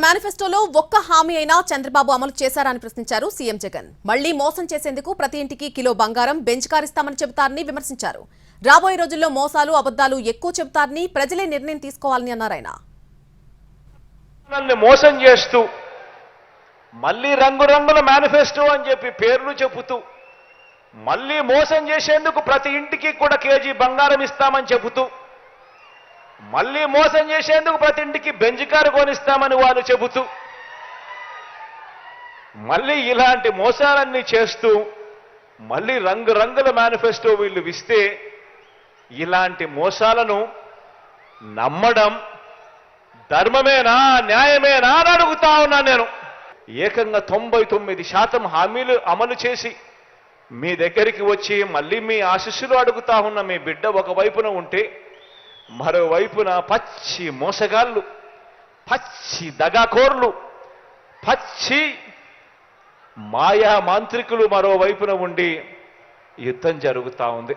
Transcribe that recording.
మేనిఫెస్టోలో ఒక్క హామీ అయినా చంద్రబాబు అమలు చేశారని ప్రశ్నించారు సీఎం జగన్. మళ్లీ మోసం చేసేందుకు ప్రతి ఇంటికి కిలో బంగారం బెంచ్ కార్ ఇస్తామని చెబుతారని విమర్శించారు. రాబోయే రోజుల్లో మోసాలు అబద్దాలు ఎక్కువ చెబుతారని ప్రజలే నిర్ణయం తీసుకోవాలని అన్నారు ఆయన. మోసం చేస్తూ మళ్ళీ రంగురంగుల మేనిఫెస్టో అని చెప్పి పేర్లు చెబుతూ మళ్ళీ మోసం చేసేందుకు ప్రతి ఇంటికి కూడా కేజీ బంగారం ఇస్తామని చెబుతూ మళ్ళీ మోసం చేసేందుకు ప్రతి ఇంటికి బెంజ్ కారు కొనిస్తామని వాళ్ళు చెబుతూ మళ్ళీ ఇలాంటి మోసాలన్నీ చేస్తూ మళ్ళీ రంగురంగుల మేనిఫెస్టో వీళ్ళు ఇస్తే ఇలాంటి మోసాలను నమ్మడం ధర్మమేనా న్యాయమేనా అని అడుగుతా ఉన్నా నేను. ఏకంగా 99% హామీలు అమలు చేసి మీ దగ్గరికి వచ్చి మళ్ళీ మీ ఆశీస్సులు అడుగుతా ఉన్న మీ బిడ్డ ఒకవైపున ఉంటే మరోవైపున పచ్చి మోసగాళ్ళు, పచ్చి దగాకోర్లు, పచ్చి మాయా మాంత్రికులు మరోవైపున ఉండి యుద్ధం జరుగుతూ ఉంది.